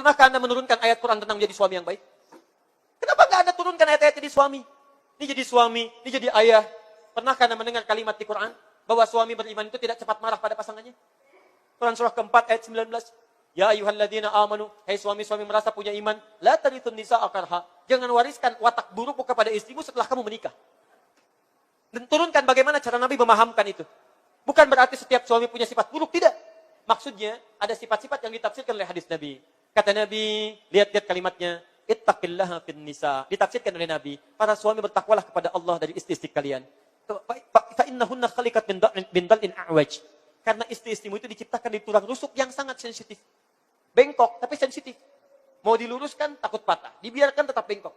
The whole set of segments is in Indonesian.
Pernahkah Anda menurunkan ayat Quran tentang jadi suami yang baik? Kenapa nggak Anda turunkan ayat-ayat jadi suami? Ini jadi suami, ini jadi ayah. Pernahkah Anda mendengar kalimat di Quran bahwa suami beriman itu tidak cepat marah pada pasangannya? Quran surah keempat ayat 19. Ya ayyuhalladzina amanu, hai suami-suami merasa punya iman, la tarithun nisaa karha. Jangan wariskan watak burukmu kepada istrimu setelah kamu menikah. Dan turunkan bagaimana cara Nabi memahamkan itu. Bukan berarti setiap suami punya sifat buruk, tidak. Maksudnya ada sifat-sifat yang ditafsirkan oleh hadis Nabi. Kata Nabi, lihat-lihat kalimatnya, ittaqillaha fin nisa. Ditafsirkan oleh Nabi, para suami bertakwalah kepada Allah dari istri-istri kalian. Fa innahunna khaliqat min dal'in a'waj. Karena istri-istrimu itu diciptakan di tulang rusuk yang sangat sensitif. Bengkok, tapi sensitif. Mau diluruskan, takut patah. Dibiarkan tetap bengkok.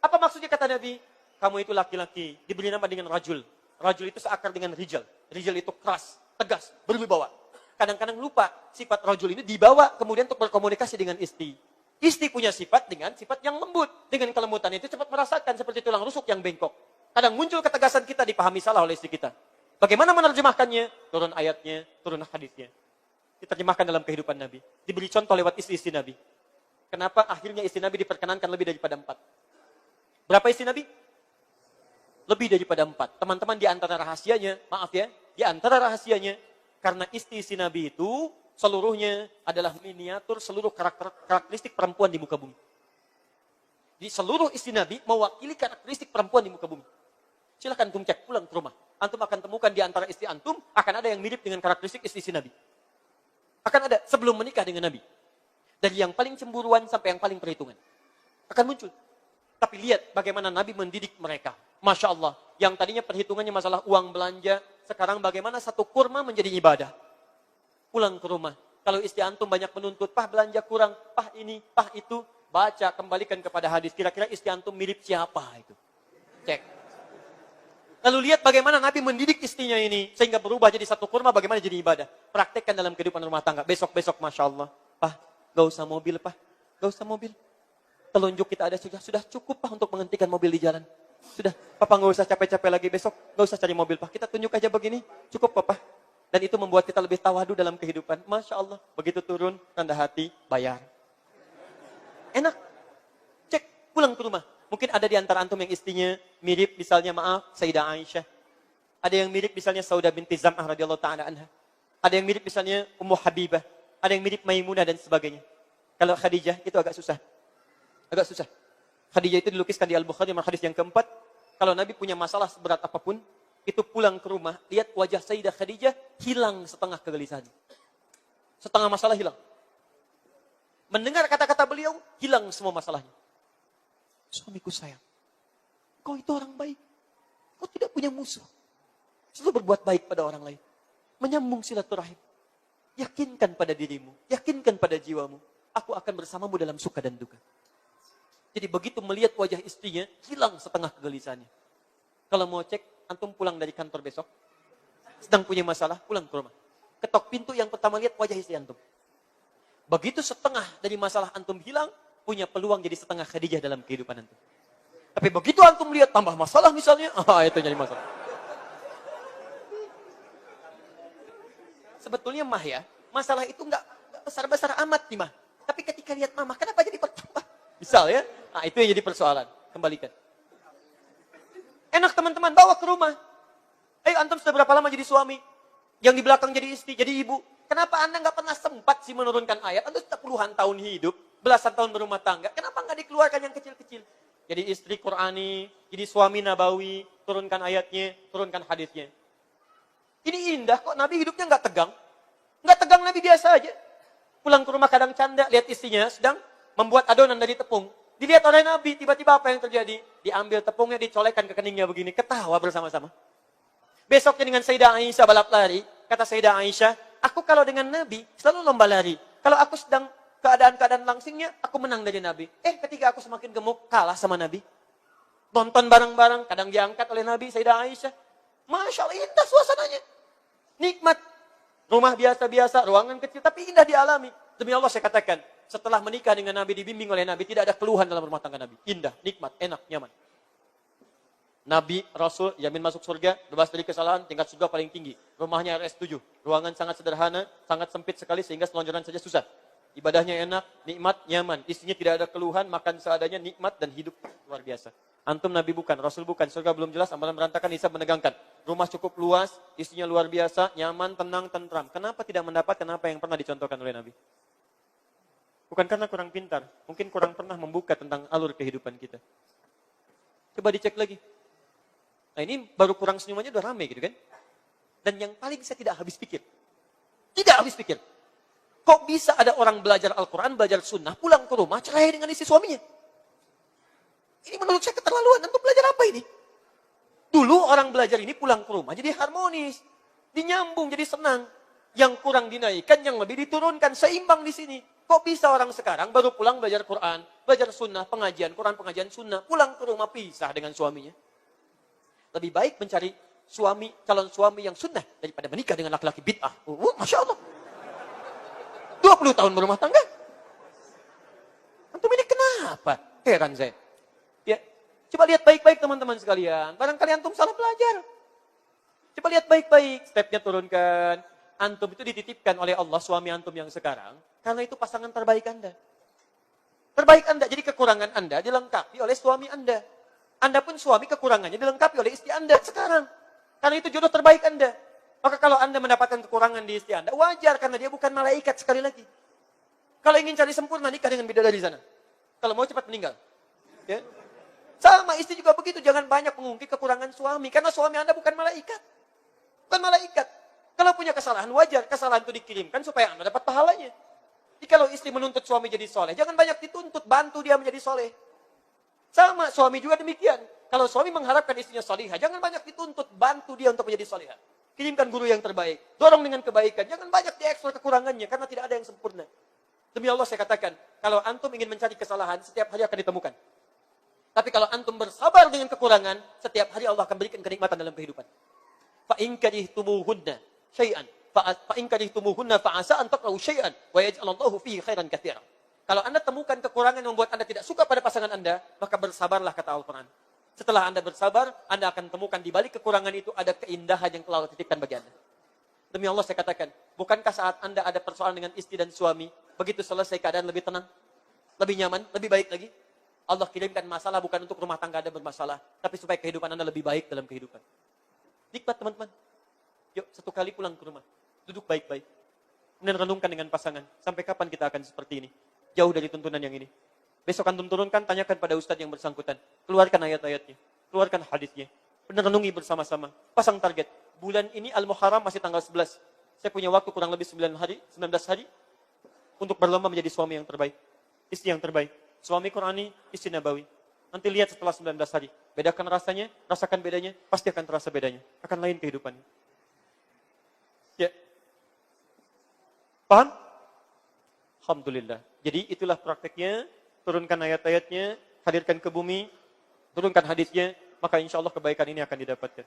Apa maksudnya kata Nabi? Kamu itu laki-laki, diberi nama dengan rajul. Rajul itu seakar dengan rijal. Rijal itu keras, tegas, berwibawa. Kadang-kadang lupa sifat rajul ini dibawa kemudian untuk berkomunikasi dengan istri. Istri punya sifat dengan sifat yang lembut. Dengan kelembutan itu cepat merasakan seperti tulang rusuk yang bengkok. Kadang muncul ketegasan kita dipahami salah oleh istri kita. Bagaimana menerjemahkannya? Turun ayatnya, turun hadisnya. Diterjemahkan dalam kehidupan Nabi. Diberi contoh lewat istri-istri Nabi. Kenapa akhirnya istri Nabi diperkenankan lebih daripada 4? Berapa istri Nabi? Lebih daripada 4. Teman-teman, di antara rahasianya, maaf ya, di antara rahasianya, karena istri-istri Nabi itu seluruhnya adalah miniatur seluruh karakteristik perempuan di muka bumi. Di seluruh istri Nabi mewakili karakteristik perempuan di muka bumi. Silahkan antum cek pulang ke rumah. Antum akan temukan di antara istri antum akan ada yang mirip dengan karakteristik istri Nabi. Akan ada sebelum menikah dengan Nabi. Dari yang paling cemburuan sampai yang paling perhitungan. Akan muncul. Tapi lihat bagaimana Nabi mendidik mereka. Masya Allah. Yang tadinya perhitungannya masalah uang belanja. Sekarang bagaimana satu kurma menjadi ibadah. Pulang ke rumah. Kalau istri antum banyak menuntut, pah belanja kurang, pah ini, pah itu. Baca, kembalikan kepada hadis. Kira-kira istri antum mirip siapa itu. Cek. Lalu lihat bagaimana Nabi mendidik istrinya ini. Sehingga berubah jadi satu kurma, bagaimana jadi ibadah. Praktekkan dalam kehidupan rumah tangga. Besok-besok, Masya Allah. Pah, gak usah mobil, Pah. Gak usah mobil. Telunjuk kita ada sudah cukup, Pah, untuk menghentikan mobil di jalan. Sudah, Papa gak usah capek-capek lagi besok. Gak usah cari mobil, Pah. Kita tunjuk aja begini. Cukup, Papa. Dan itu membuat kita lebih tawadu dalam kehidupan. Masya Allah. Begitu turun, rendah hati, bayar. Enak. Cek, pulang ke rumah. Mungkin ada di antara antum yang istrinya mirip, misalnya maaf, Sayyidah Aisyah. Ada yang mirip misalnya Saudah binti Zam'ah radhiyallahu ta'ala anha. Ada yang mirip misalnya Ummu Habibah. Ada yang mirip Maimunah dan sebagainya. Kalau Khadijah itu agak susah. Agak susah. Khadijah itu dilukiskan di Al-Bukhari, hadis yang keempat. Kalau Nabi punya masalah seberat apapun, itu pulang ke rumah, lihat wajah Sayyidah Khadijah hilang setengah kegelisahan. Setengah masalah hilang. Mendengar kata-kata beliau, hilang semua masalahnya. Suamiku sayang, kau itu orang baik. Kau tidak punya musuh. Selalu berbuat baik pada orang lain. Menyambung silaturahim. Yakinkan pada dirimu. Yakinkan pada jiwamu. Aku akan bersamamu dalam suka dan duka. Jadi begitu melihat wajah istrinya, hilang setengah kegelisahannya. Kalau mau cek, antum pulang dari kantor besok. Sedang punya masalah, pulang ke rumah. Ketok pintu yang pertama lihat wajah istri antum. Begitu setengah dari masalah antum hilang, punya peluang jadi setengah Khadijah dalam kehidupan antum. Tapi begitu antum lihat tambah masalah misalnya, itu jadi masalah. Sebetulnya mah ya, masalah itu nggak besar-besar amat nih mah. Tapi ketika lihat mama, kenapa jadi bertambah? Misal ya, itu yang jadi persoalan. Kembalikan. Enak teman-teman, bawa ke rumah. Ayo antum sudah berapa lama jadi suami? Yang di belakang jadi istri, jadi ibu. Kenapa anda nggak pernah sempat sih menurunkan ayat? Anda sudah puluhan tahun hidup, belasan tahun berumah tangga. Kenapa nggak dikeluarkan yang kecil-kecil? Jadi istri Qurani, jadi suami Nabawi, turunkan ayatnya, turunkan hadisnya. Ini indah kok, Nabi hidupnya nggak tegang. Nggak tegang, Nabi biasa aja. Pulang ke rumah kadang canda, lihat istrinya sedang membuat adonan dari tepung. Dilihat oleh Nabi, tiba-tiba apa yang terjadi? Diambil tepungnya, dicolekkan ke keningnya begini, ketawa bersama-sama. Besoknya dengan Sayyidah Aisyah balap lari, kata Sayyidah Aisyah, aku kalau dengan Nabi selalu lomba lari. Kalau aku sedang keadaan-keadaan langsingnya, aku menang dari Nabi. Ketika aku semakin gemuk, kalah sama Nabi. Nonton bareng-bareng, kadang diangkat oleh Nabi, Sayyidah Aisyah. Masya Allah, indah suasananya. Nikmat. Rumah biasa-biasa, ruangan kecil, tapi indah dialami. Demi Allah saya katakan, setelah menikah dengan Nabi, dibimbing oleh Nabi, tidak ada keluhan dalam rumah tangga Nabi. Indah, nikmat, enak, nyaman. Nabi, Rasul, jamin masuk surga, bebas dari kesalahan, tingkat surga paling tinggi. Rumahnya RS7, ruangan sangat sederhana, sangat sempit sekali sehingga selonjoran saja susah. Ibadahnya enak, nikmat, nyaman. Istrinya tidak ada keluhan, makan seadanya, nikmat dan hidup luar biasa. Antum Nabi bukan, Rasul bukan, surga belum jelas, amalan berantakan, hisab menegangkan. Rumah cukup luas, istrinya luar biasa, nyaman, tenang, tentram. Kenapa tidak mendapatkan apa yang pernah dicontohkan oleh Nabi? Bukan karena kurang pintar, mungkin kurang pernah membuka tentang alur kehidupan kita. Coba dicek lagi. Nah ini baru kurang senyumannya udah rame gitu kan. Dan yang paling saya tidak habis pikir. Tidak habis pikir. Kok bisa ada orang belajar Al-Quran, belajar sunnah, pulang ke rumah, cerai dengan istri suaminya? Ini menurut saya keterlaluan. Antum belajar apa ini? Dulu orang belajar ini pulang ke rumah jadi harmonis. Dinyambung, jadi senang. Yang kurang dinaikkan, yang lebih diturunkan. Seimbang di sini. Kok bisa orang sekarang baru pulang belajar Quran, belajar sunnah, pengajian Quran, pengajian sunnah, pulang ke rumah pisah dengan suaminya? Lebih baik mencari calon suami yang sunnah daripada menikah dengan laki-laki bid'ah. Masya Allah. 20 tahun berumah tangga. Antum ini kenapa? Heran saya. Ya, coba lihat baik-baik teman-teman sekalian. Barangkali antum salah belajar. Coba lihat baik-baik. Stepnya turunkan. Antum itu dititipkan oleh Allah suami antum yang sekarang. Karena itu pasangan terbaik Anda. Terbaik Anda. Jadi kekurangan Anda dilengkapi oleh suami Anda. Anda pun suami kekurangannya dilengkapi oleh istri Anda sekarang. Karena itu jodoh terbaik Anda. Maka kalau Anda mendapatkan kekurangan di istri Anda, wajar karena dia bukan malaikat sekali lagi. Kalau ingin cari sempurna, nikah dengan bidadari sana. Kalau mau cepat meninggal. Ya. Sama istri juga begitu, jangan banyak mengungkit kekurangan suami. Karena suami Anda bukan malaikat. Bukan malaikat. Kalau punya kesalahan, wajar. Kesalahan itu dikirimkan supaya Anda dapat pahalanya. Jadi kalau istri menuntut suami jadi soleh, jangan banyak dituntut, bantu dia menjadi soleh. Sama, suami juga demikian. Kalau suami mengharapkan istrinya solihah, jangan banyak dituntut, bantu dia untuk menjadi solihah. Kirimkan guru yang terbaik. Dorong dengan kebaikan. Jangan banyak diekspor kekurangannya. Karena tidak ada yang sempurna. Demi Allah saya katakan. Kalau antum ingin mencari kesalahan, setiap hari akan ditemukan. Tapi kalau antum bersabar dengan kekurangan, setiap hari Allah akan berikan kenikmatan dalam kehidupan. فَإِنْ كَرِهْتُمُوهُنَّ شَيْئًا فَإِنْ كَرِهْتُمُوهُنَّ فَعَسَىٰ أَنْ تَكْرَهُوا شَيْئًا وَيَجْعَلَ اللَّهُ فِيهِ خَيْرًا كَثِيرًا. Kalau Anda temukan kekurangan yang membuat Anda tidak suka pada pasangan Anda, maka bersabarlah kata Al-Quran. Setelah Anda bersabar, Anda akan temukan di balik kekurangan itu ada keindahan yang telah Allah titipkan bagi Anda. Demi Allah saya katakan, bukankah saat Anda ada persoalan dengan istri dan suami, begitu selesai keadaan lebih tenang, lebih nyaman, lebih baik lagi? Allah kirimkan masalah bukan untuk rumah tangga Anda bermasalah, tapi supaya kehidupan Anda lebih baik dalam kehidupan. Nikmat teman-teman. Yuk, satu kali pulang ke rumah, duduk baik-baik. Kemudian renungkan dengan pasangan, sampai kapan kita akan seperti ini? Jauh dari tuntunan yang ini. Besok antum turunkan, tanyakan pada ustadz yang bersangkutan. Keluarkan ayat-ayatnya. Keluarkan hadisnya. Benar renungi bersama-sama. Pasang target. Bulan ini Al-Muharram masih tanggal 11. Saya punya waktu kurang lebih 19 hari. Untuk berlomba menjadi suami yang terbaik. Istri yang terbaik. Suami Qurani, istri Nabawi. Nanti lihat setelah 19 hari. Bedakan rasanya, rasakan bedanya. Pasti akan terasa bedanya. Akan lain kehidupannya. Ya. Paham? Alhamdulillah. Jadi itulah prakteknya. Turunkan ayat-ayatnya, hadirkan ke bumi, turunkan hadisnya, maka insya Allah kebaikan ini akan didapatkan.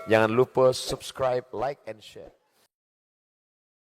Jangan lupa subscribe, like, and share.